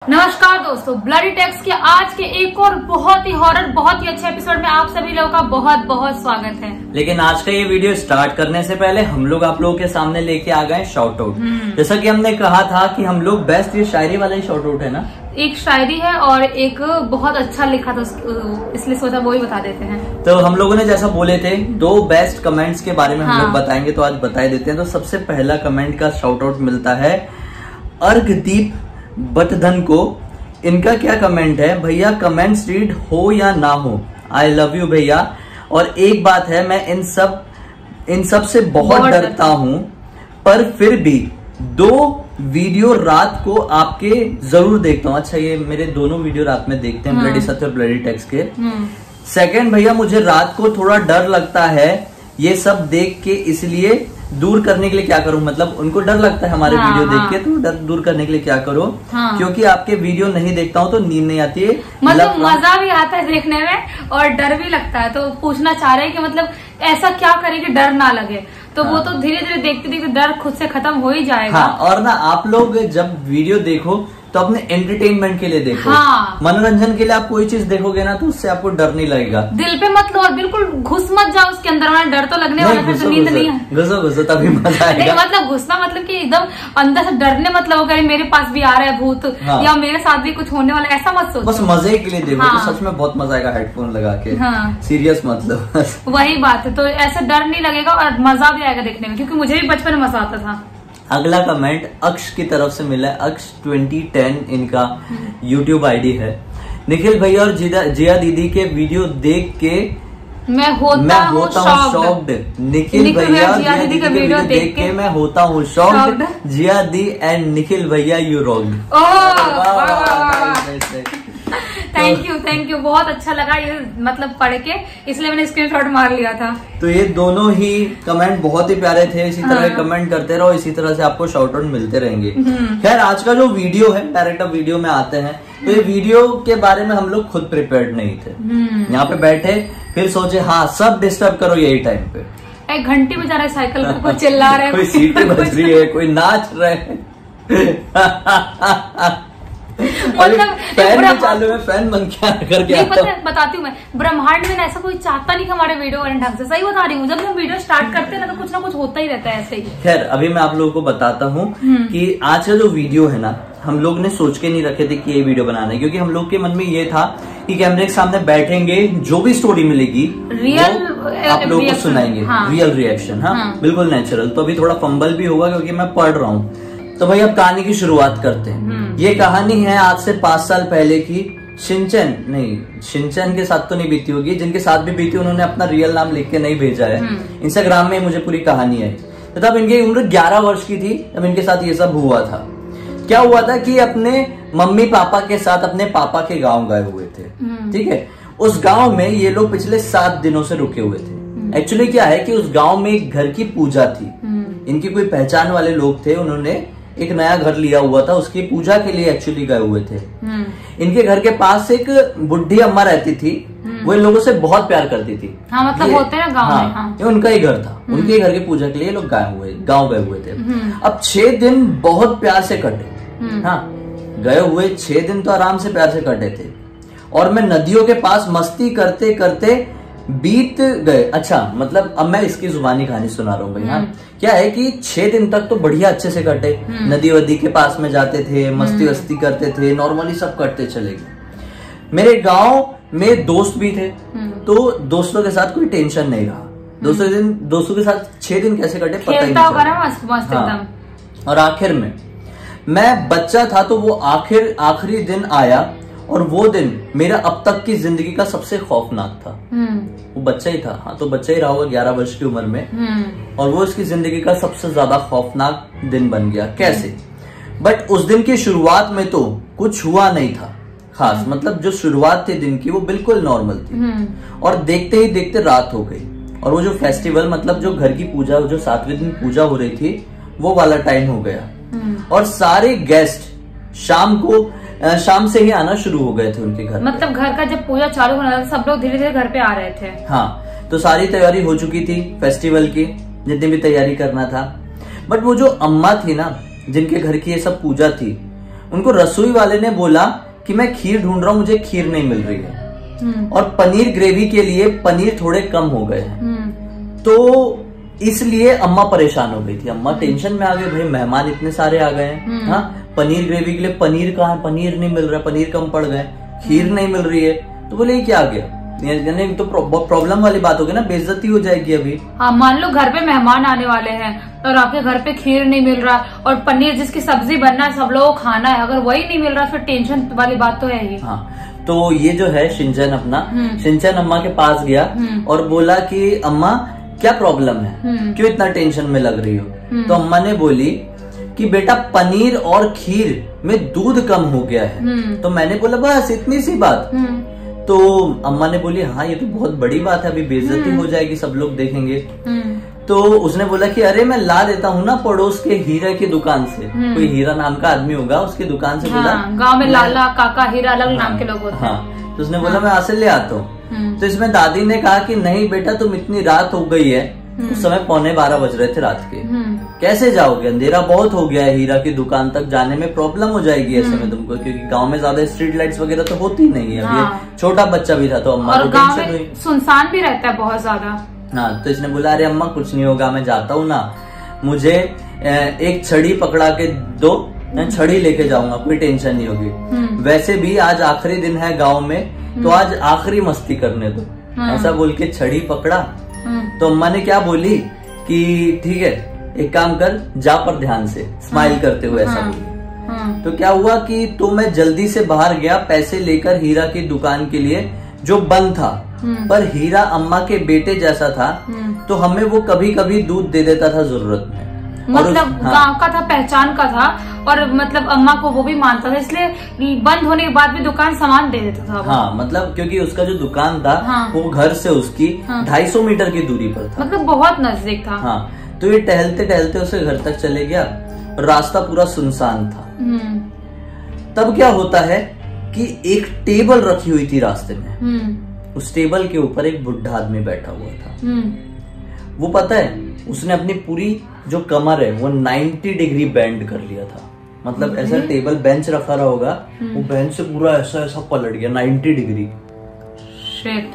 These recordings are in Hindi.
नमस्कार दोस्तों, ब्लडी टेक्स के आज के एक और बहुत ही हॉरर बहुत ही अच्छे एपिसोड में आप सभी लोगों का बहुत बहुत स्वागत है। लेकिन आज का ये वीडियो स्टार्ट करने से पहले हम लोग आप लोगों के सामने लेके आ गए शॉर्ट आउट। जैसा कि हमने कहा था कि हम लोग बेस्ट ये शायरी वाला ही शॉर्ट आउट है ना, एक शायरी है और एक बहुत अच्छा लिखा था, इसलिए सोचा वो ही बता देते हैं। तो हम लोगों ने जैसा बोले थे दो बेस्ट कमेंट्स के बारे में हम लोग बताएंगे, तो आज बता देते हैं। तो सबसे पहला कमेंट का शॉर्ट आउट मिलता है अर्घदीप बटधन को। इनका क्या कमेंट है, भैया कमेंट्स रीड हो या ना हो, आई लव यू भैया। और एक बात है, मैं इन सब से बहुत डरता हूँ, पर फिर भी 2 वीडियो रात को आपके जरूर देखता हूँ। अच्छा, ये मेरे दोनों वीडियो रात में देखते हैं, ब्लडी सत्य और ब्लडी टेक्स के। सेकंड, भैया मुझे रात को थोड़ा डर लगता है ये सब देख के, इसलिए दूर करने के लिए क्या करूं। मतलब उनको डर लगता है हमारे वीडियो देख के, तो डर दूर करने के लिए क्या करो। क्योंकि आपके वीडियो नहीं देखता हूं तो नींद नहीं आती है, मतलब मजा भी आता है देखने में और डर भी लगता है। तो पूछना चाह रहे हैं कि मतलब ऐसा क्या करें कि डर ना लगे। तो वो तो धीरे धीरे देखते देखते डर खुद से खत्म हो ही जाएगा। और ना आप लोग जब वीडियो देखो तो अपने एंटरटेनमेंट के लिए देखो। मनोरंजन के लिए आप कोई चीज देखोगे ना तो उससे आपको डर नहीं लगेगा। दिल पे मत लो और बिल्कुल घुस मत जाओ उसके अंदर, वरना डर तो लगने वाला है, तो नींद नहीं है। घुसो तभी मजा आएगा। नहीं मतलब घुसना मतलब कि एकदम अंदर से डरने मत लगो कि मेरे पास भी आ रहा है भूत या मेरे साथ भी कुछ होने वाला, ऐसा मत सोचो। बस मजे के लिए देखो। तो सच में बहुत मजा आएगा हेडफोन लगा के। सीरियस मतलब वही बात है। तो ऐसे डर नहीं लगेगा और मजा भी आएगा देखने में, क्योंकि मुझे भी बचपन में मजा आता था। अगला कमेंट अक्ष की तरफ से मिला है। अक्ष 2010 इनका YouTube आईडी है। निखिल भैया और जिया दीदी के वीडियो देख के मैं होता हूँ शॉक्ड। निखिल भैया जिया दीदी का वीडियो देख के मैं होता हूँ शॉक्ड। जिया दी एंड निखिल भैया यू रॉक्ड। थैंक यू बहुत अच्छा लगा ये मतलब पढ़ के, इसलिए मैंने स्क्रीनशॉट मार लिया था। तो ये दोनों ही कमेंट बहुत ही प्यारे थे। इसी तरह कमेंट करते रहो, इसी तरह से आपको शाउट आउट मिलते रहेंगे। खैर आज का जो वीडियो है, डायरेक्ट अब वीडियो में आते हैं। तो ये वीडियो के बारे में हम लोग खुद प्रिपेयर्ड नहीं थे। यहाँ पे बैठे फिर सोचे हाँ सब डिस्टर्ब करो यही टाइम पे। एक घंटी बजा रहे साइकिल को, कोई चिल्ला रहे, कोई सीटी बज रही है, कोई नाच रहे मतलब फैन भी चालू है, फैन बंद क्या करके बताती हूँ मैं। ब्रह्मांड में ऐसा कोई चाहता नहीं कि हमारे वीडियो बने ढंग से। सही बता रही हूँ, जब हम वीडियो स्टार्ट करते हैं ना तो कुछ ना कुछ होता ही रहता है ऐसे ही। खैर अभी मैं आप लोगों को बताता हूँ कि आज का जो वीडियो है ना, हम लोग ने सोच के नहीं रखे थे कि ये वीडियो बनाना है, क्योंकि हम लोग के मन में ये था कि कैमरे के सामने बैठेंगे, जो भी स्टोरी मिलेगी रियल आप लोगों को सुनाएंगे। रियल रिएक्शन, बिल्कुल नेचुरल। तो अभी थोड़ा फंबल भी होगा क्योंकि मैं पढ़ रहा हूँ। तो भाई अब कहानी की शुरुआत करते हैं। ये कहानी है आज से 5 साल पहले की। शिनचैन के साथ तो नहीं बीती होगी, जिनके साथ भी बीती उन्होंने अपना रियल नाम लिख के नहीं भेजा है। इंस्टाग्राम में मुझे पूरी कहानी आई। तो तब इनकी उम्र 11 वर्ष की थी तब इनके साथ ये सब हुआ था। क्या हुआ था कि अपने मम्मी पापा के साथ अपने पापा के गाँव गए हुए थे। ठीक है, उस गाँव में ये लोग पिछले 7 दिनों से रुके हुए थे। एक्चुअली क्या है कि उस गाँव में एक घर की पूजा थी। इनकी कोई पहचान वाले लोग थे, उन्होंने एक नया घर लिया हुआ था, उसकी पूजा के लिए एक्चुअली गए हुए थे। इनके घर के पास एक बुढ़ी अम्मा रहती थी, वो इन लोगों से बहुत प्यार करती थी। मतलब होते हैं गाँव में। ये उनका ही घर था। उनके घर की पूजा के लिए लोग गाँव गए हुए थे। अब 6 दिन बहुत प्यार से कटे। गए हुए 6 दिन तो आराम से प्यार से कटे थे। और मैं नदियों के पास मस्ती करते करते बीत गए। अच्छा मतलब अब मैं इसकी जुबानी कहानी सुना रहा हूँ भैया। क्या है कि 6 दिन तक तो बढ़िया अच्छे से कटे। नदी वदी के पास में जाते थे, मस्ती वस्ती करते थे, नॉर्मली सब करते चले गए। मेरे गांव में दोस्त भी थे, तो दोस्तों के साथ कोई टेंशन नहीं रहा। दोस्तों के साथ 6 दिन कैसे कटे पता ही नहीं चला। और आखिर में मैं बच्चा था तो वो आखिरी दिन आया, और वो दिन मेरा अब तक की जिंदगी का सबसे खौफनाक था। वो बच्चा ही था, तो बच्चा ही रहा होगा 11 वर्ष की उम्र में, और वो इसकी जिंदगी का सबसे ज्यादा खौफनाक दिन बन गया। कैसे? बट उस दिन की शुरुआत में तो कुछ हुआ नहीं था खास। मतलब जो शुरुआत थी दिन की वो बिल्कुल नॉर्मल थी, और देखते ही देखते रात हो गई। और वो जो फेस्टिवल मतलब जो घर की पूजा, जो 7वें दिन पूजा हो रही थी, वो वाला टाइम हो गया। और सारे गेस्ट शाम से ही आना शुरू हो गए थे उनके घर। मतलब घर का जब पूजा चालू होना था सब लोग धीरे धीरे घर पे आ रहे थे। तो सारी तैयारी हो चुकी थी फेस्टिवल की, जितनी भी तैयारी करना था। बट वो जो अम्मा थी ना, जिनके घर की ये सब पूजा थी, उनको रसोई वाले ने बोला कि मैं खीर ढूंढ रहा हूँ, मुझे खीर नहीं मिल रही है और पनीर ग्रेवी के लिए पनीर थोड़े कम हो गए हैं। तो इसलिए अम्मा परेशान हो गई थी। अम्मा टेंशन में आ गई, भाई मेहमान इतने सारे आ गए हैं, हाँ पनीर ग्रेवी के लिए पनीर कहाँ है, पनीर नहीं मिल रहा, पनीर कम पड़ गए, खीर नहीं मिल रही है। तो बोले ये क्या आ गया, यानी तो प्रॉब्लम वाली बात होगी ना, बेइज्जती हो जाएगी अभी। हाँ मान लो घर पे मेहमान आने वाले हैं और आपके घर पे खीर नहीं मिल रहा और पनीर जिसकी सब्जी बनना है, सब लोगों को खाना है, अगर वही नहीं मिल रहा फिर टेंशन वाली बात तो है ही। हाँ तो ये जो है शिनचैन अपना, शिनचैन अम्मा के पास गया और बोला कि अम्मा क्या प्रॉब्लम है, क्यों इतना टेंशन में लग रही हो। तो अम्मा ने बोली कि बेटा पनीर और खीर में दूध कम हो गया है। तो मैंने बोला बस इतनी सी बात। तो अम्मा ने बोली हाँ ये तो बहुत बड़ी बात है, अभी बेइज्जती हो जाएगी, सब लोग देखेंगे। तो उसने बोला कि अरे मैं ला देता हूँ ना पड़ोस के हीरा की दुकान से, कोई हीरा नाम का आदमी होगा, उसकी दुकान से बोला। गांव में लाला काका हीरा अलग नाम के लोग होते हैं। हाँ तो उसने बोला मैं आज से ले आता हूँ। तो इसमें दादी ने कहा कि नहीं बेटा तुम इतनी रात हो गई है, उस समय 11:15 बज रहे थे रात के, कैसे जाओगे, अंधेरा बहुत हो गया है, हीरा की दुकान तक जाने में प्रॉब्लम हो जाएगी ऐसे में तुमको, क्योंकि गांव में ज्यादा स्ट्रीट लाइट्स वगैरह तो होती नहीं है। हाँ। छोटा बच्चा भी था तो अम्मा को टेंशन हुई, सुनसान भी रहता है बहुत ज्यादा। हाँ तो इसने बोला अरे अम्मा कुछ नहीं होगा, मैं जाता हूँ ना, मुझे एक छड़ी पकड़ा के दो, मैं छड़ी लेके जाऊंगा, कोई टेंशन नहीं होगी। वैसे भी आज आखिरी दिन है गाँव में, तो आज आखिरी मस्ती करने दो, ऐसा बोल के छड़ी पकड़ा। तो अम्मा ने क्या बोली कि ठीक है एक काम कर, जा पर ध्यान से, स्माइल करते हुए ऐसा बोली। तो क्या हुआ कि तो मैं जल्दी से बाहर गया पैसे लेकर हीरा की दुकान के लिए, जो बंद था, पर हीरा अम्मा के बेटे जैसा था, तो हमें वो कभी कभी दूध दे देता था जरूरत में, मतलब गांव का था, पहचान का था, और मतलब अम्मा को वो भी मानता था, इसलिए बंद होने के बाद भी दुकान सामान दे देता था। हाँ मतलब क्योंकि उसका जो दुकान था वो घर से उसकी 250 मीटर की दूरी पर था, मतलब बहुत नजदीक था। हाँ तो ये टहलते टहलते उसे घर तक चले गया, रास्ता पूरा सुनसान था। तब क्या होता है कि एक टेबल रखी हुई थी रास्ते में, उस टेबल के ऊपर एक बुढ़ा आदमी बैठा हुआ था। वो पता है उसने अपनी पूरी जो कमर है वो 90 डिग्री बेंड कर लिया था, मतलब ऐसा टेबल बेंच रखा रहा होगा, वो बेंच से पूरा ऐसा ऐसा पलट गया 90 डिग्री। शिट,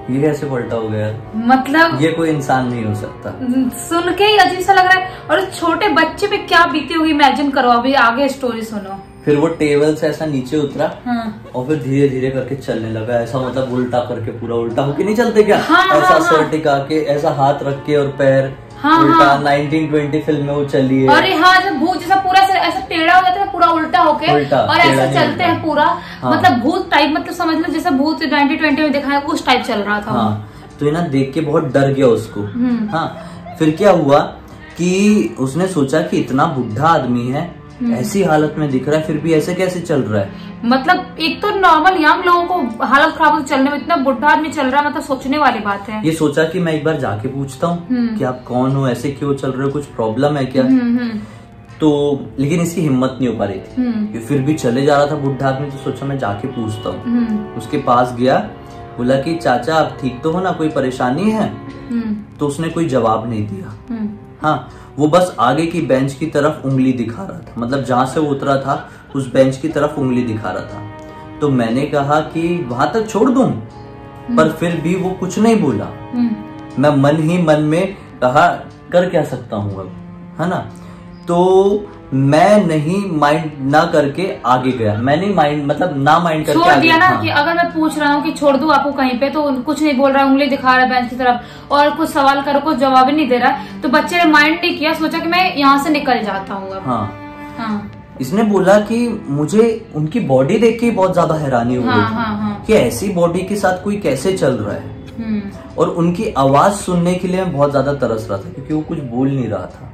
ये कैसे पलटा हो गया, मतलब ये कोई इंसान नहीं हो सकता। सुन के ही अजीब सा लग रहा है, और छोटे बच्चे पे क्या बीती होगी इमेजिन करो, अभी आगे स्टोरी सुनो। फिर वो टेबल से ऐसा नीचे उतरा और फिर धीरे धीरे करके चलने लगा, ऐसा मतलब उल्टा करके, पूरा उल्टा होके नहीं चलते क्या, ऐसा सर टिका के, ऐसा हाथ रख के और पैर उल्टा। 1920 फिल्म में वो चली है। अरे हाँ, जब भूत जैसा पूरा ऐसा टेढ़ा हो जाता है, पूरा उल्टा होके और ऐसा चलते हैं पूरा, मतलब भूत टाइप, मतलब समझ लो जैसे भूत 1920 में दिखाया उस टाइप चल रहा था। हाँ तो ये ना देख के बहुत डर गया उसको। हाँ फिर क्या हुआ कि उसने सोचा कि इतना बुढ़ा आदमी है, ऐसी हालत में दिख रहा है, फिर भी ऐसे कैसे चल रहा है, मतलब एक तो नॉर्मल यंग लोगों को हालत खराब हो चलने में, इतना बुढ़ा आदमी चल रहा है, मतलब सोचने वाली बात है। ये सोचा कि मैं एक बार जाके पूछता हूँ कि आप कौन हो, ऐसे क्यों चल रहे हो, कुछ प्रॉब्लम है क्या। तो लेकिन इसकी हिम्मत नहीं हो पा रही थी, ये फिर भी चले जा रहा था बुढ़ा आदमी, तो सोचा मैं जाके पूछता हूँ। उसके पास गया, बोला कि चाचा आप ठीक तो हो ना, कोई परेशानी है। तो उसने कोई जवाब नहीं दिया। हाँ वो बस आगे की बेंच की तरफ उंगली दिखा रहा था, मतलब जहां से वो उतरा था उस बेंच की तरफ उंगली दिखा रहा था। तो मैंने कहा कि वहां तक छोड़ दूं, पर फिर भी वो कुछ नहीं बोला। मैं मन ही मन में कहा कर क्या सकता हूं अब, है ना। तो मैं नहीं माइंड ना करके आगे गया, मैंने माइंड मतलब ना माइंड करके छोड़ दिया ना। कि अगर मैं पूछ रहा हूँ कि छोड़ दूं आपको कहीं पे, तो कुछ नहीं बोल रहा, उंगली दिखा रहा है बेंच की तरफ, और कुछ सवाल करो कुछ जवाब ही नहीं दे रहा, तो बच्चे ने माइंड नहीं किया, सोचा कि मैं यहाँ से निकल जाता हूँ। हाँ इसने बोला कि मुझे उनकी बॉडी देख के बहुत ज्यादा हैरानी हो गई कि ऐसी बॉडी के साथ कोई कैसे चल रहा है, और उनकी आवाज सुनने के लिए मैं बहुत ज्यादा तरस रहा था, क्योंकि वो कुछ बोल नहीं रहा था,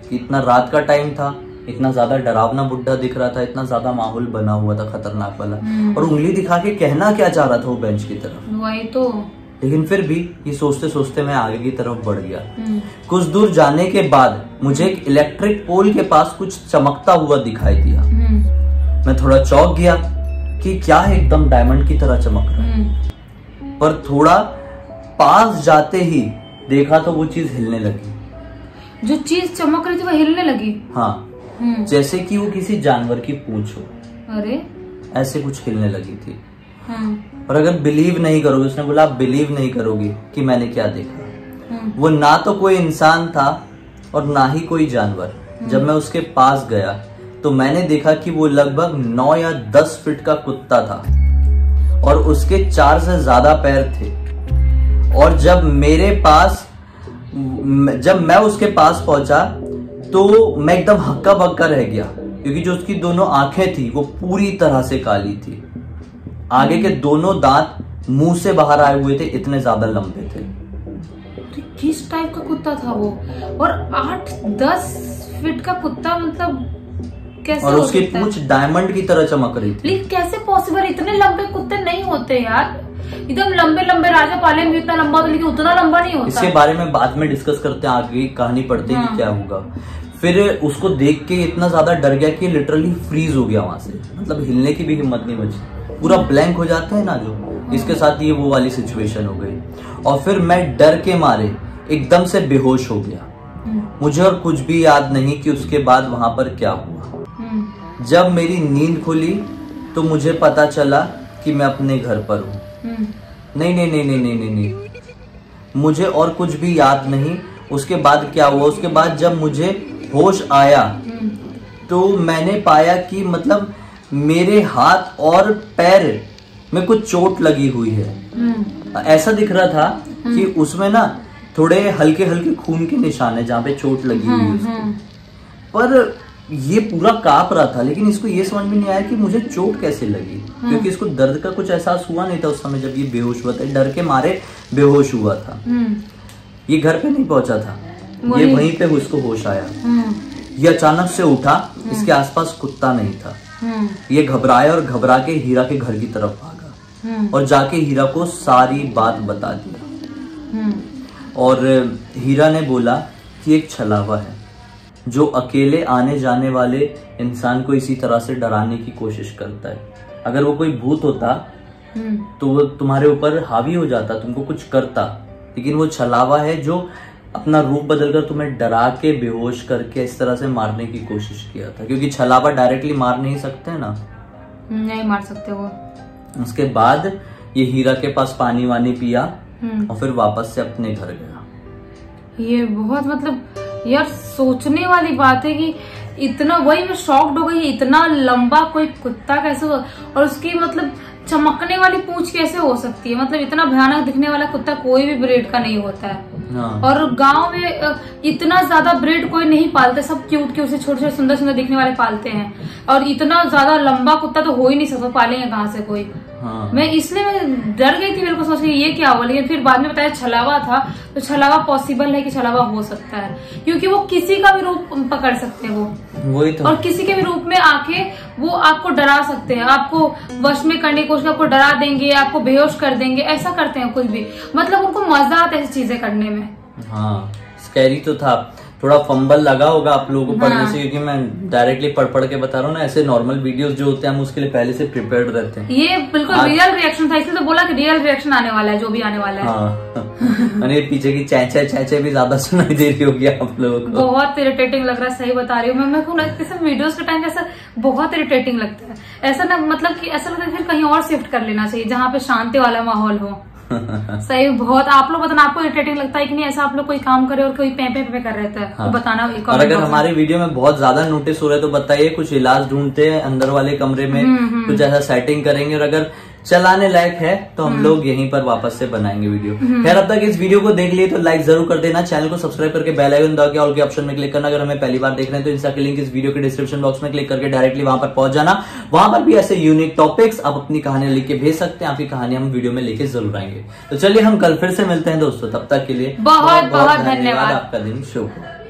कि इतना रात का टाइम था, इतना ज्यादा डरावना बुढ़ा दिख रहा था, इतना ज्यादा माहौल बना हुआ था खतरनाक वाला, और उंगली दिखा के कहना क्या चाह रहा था वो बेंच की तरफ। वही तो। लेकिन फिर भी ये सोचते सोचते मैं आगे की तरफ बढ़ गया। कुछ दूर जाने के बाद मुझे एक इलेक्ट्रिक पोल के पास कुछ चमकता हुआ दिखाई दिया। मैं थोड़ा चौंक गया कि क्या है, एकदम डायमंड की तरह चमक रहा है। पर थोड़ा पास जाते ही देखा तो वो चीज हिलने लगी। जो चीज चमक रही थी वो हिलने लगी। हाँ जैसे कि वो किसी जानवर की पूंछ हो। अरे ऐसे कुछ हिलने लगी थी। और अगर बिलीव नहीं करोगे, उसने बोला आप बिलीव नहीं करोगे कि मैंने क्या देखा। वो ना तो कोई इंसान था और ना ही कोई जानवर। जब मैं उसके पास गया तो मैंने देखा कि वो लगभग 9 या 10 फीट का कुत्ता था और उसके 4 से ज्यादा पैर थे। और जब मैं उसके पास पहुंचा तो मैं एकदम हक्का बक्का रह गया, क्योंकि जो उसकी दोनों आंखें थी वो पूरी तरह से काली थी। आगे के दोनों दांत मुंह से बाहर आए हुए थे, इतने ज्यादा लंबे थे। किस टाइप का कुत्ता था वो? और 8-10 फीट का कुत्ता, मतलब कैसे? और उसकी पूंछ डायमंड की तरह चमक रही थी। लेकिन कैसे पॉसिबल? इतने लंबे कुत्ते नहीं होते यार, एकदम लंबे लंबे। राजा पाले में इतना लंबा, तो लेकिन उतना लंबा नहीं होता। इसके बारे में बाद में डिस्कस करते हैं, आगे कहानी पढ़ते हैं कि क्या होगा। फिर उसको देख के इतना ज्यादा डर गया कि लिटरली फ्रीज हो गया वहां से, मतलब हिलने की भी हिम्मत नहीं बची, पूरा ब्लैंक हो जाता है ना जो, इसके साथ ये वो वाली सिचुएशन हो गई। और फिर मैं डर के मारे एकदम से बेहोश हो गया। मुझे और कुछ भी याद नहीं कि उसके बाद वहां पर क्या हुआ। जब मेरी नींद खुली तो मुझे पता चला कि मैं अपने घर पर हूँ। नहीं, मुझे और कुछ भी याद नहीं। उसके बाद क्या हुआ? उसके बाद जब मुझे होश आया तो मैंने पाया कि मतलब मेरे हाथ और पैर में कुछ चोट लगी हुई है। ऐसा दिख रहा था कि उसमें ना थोड़े हल्के हल्के खून के निशान है जहाँ पे चोट लगी हुई है। पर ये पूरा कांप रहा था, लेकिन इसको ये समझ में नहीं आया कि मुझे चोट कैसे लगी, क्योंकि इसको दर्द का कुछ एहसास हुआ नहीं था उस समय जब ये बेहोश हुआ था। डर के मारे बेहोश हुआ था। ये घर पे नहीं पहुंचा था, ये वहीं पे उसको होश आया। ये अचानक से उठा, इसके आसपास कुत्ता नहीं था। ये घबराया और घबरा के हीरा के घर की तरफ भागा और जाके हीरा को सारी बात बता दिया। और हीरा ने बोला कि एक छलावा है जो अकेले आने जाने वाले इंसान को इसी तरह से डराने की कोशिश करता है। अगर वो कोई भूत होता तो वो तुम्हारे ऊपर हावी हो जाता, तुमको कुछ करता, लेकिन वो छलावा है जो अपना रूप बदलकर तुम्हें डरा के बेहोश करके इस तरह से मारने की कोशिश किया था, क्योंकि छलावा डायरेक्टली मार नहीं सकते ना। नहीं मार सकते वो। उसके बाद ये हीरा के पास पानी वानी पिया और फिर वापस से अपने घर गया। ये बहुत मतलब यार सोचने वाली बात है कि इतना, वही मैं शॉक्ड हो गई, इतना लंबा कोई कुत्ता कैसे हो, और उसकी मतलब चमकने वाली पूंछ कैसे हो सकती है? मतलब इतना भयानक दिखने वाला कुत्ता कोई भी ब्रीड का नहीं होता है। और गांव में इतना ज्यादा ब्रीड कोई नहीं पालते, सब क्यूट क्यूट से छोटे छोटे सुंदर सुंदर दिखने वाले पालते हैं, और इतना ज्यादा लंबा कुत्ता तो हो ही नहीं सकता, पालेंगे कहाँ से कोई। मैं इसलिए मैं डर गई थी, मेरे को सोच के ये क्या हुआ, लेकिन फिर बाद में बताया छलावा था, तो छलावा पॉसिबल है कि छलावा हो सकता है, क्योंकि वो किसी का भी रूप पकड़ सकते हैं वही तो। और किसी के भी रूप में आके वो आपको डरा सकते हैं, आपको वश में करने की कोशिश, आपको डरा देंगे, आपको बेहोश कर देंगे, ऐसा करते हैं कुछ भी, मतलब उनको मजा आता है ऐसी चीजें करने में। हाँ, स्कैरी तो था, थोड़ा फंबल लगा होगा आप लोगों को पढ़ने से, क्योंकि मैं डायरेक्टली पढ़ के बता रहा हूँ ना। ऐसे नॉर्मल वीडियोस जो होते हैं हम उसके लिए पहले से प्रिपेयर्ड रहते हैं। ये बिल्कुल रियल रिएक्शन था, इसलिए तो बोला कि रियल रिएक्शन आने वाला है, जो भी आने वाला है। हाँ। पीछे की चैचे भी ज्यादा सुनाई दे रही होगी आप लोगों को। बहुत इरिटेटिंग लग रहा है, सही बता रही हूँ मैं। वीडियोस के टाइम ऐसा बहुत इरिटेटिंग लगता है, ऐसा ना, मतलब कि ऐसा लगता है फिर कहीं और शिफ्ट कर लेना चाहिए जहाँ पे शांति वाला माहौल हो। सही, बहुत। आप लोग बताना, आपको इरिटेटिंग लगता है कि नहीं? ऐसा आप लोग कोई काम करे और कोई पे कर रहता है, हाँ। तो बताना। और अगर हमारे वीडियो में बहुत ज्यादा नोटिस हो रहा है तो बताइए, कुछ इलाज ढूंढते हैं अंदर वाले कमरे में, कुछ ऐसा सेटिंग करेंगे, और अगर चलाने लायक है तो हम लोग यहीं पर वापस से बनाएंगे वीडियो। खैर, अब तक इस वीडियो को देख लिए तो लाइक जरूर कर देना, चैनल को सब्सक्राइब करके बेल आइकन दबा के ऑल के ऑप्शन में क्लिक करना। अगर हमें पहली बार देख रहे हैं तो इंस्टा की लिंक इस वीडियो के डिस्क्रिप्शन बॉक्स में क्लिक करके डायरेक्टली वहां पर पहुंच जाना। वहां पर भी ऐसे यूनिक टॉपिक्स आप अपनी कहानियां लिख के भेज सकते हैं, आपकी कहानी हम वीडियो में लेके जरूर आएंगे। तो चलिए हम कल फिर से मिलते हैं दोस्तों, तब तक के लिए बहुत बहुत धन्यवाद। आपका दिन शुभ हो।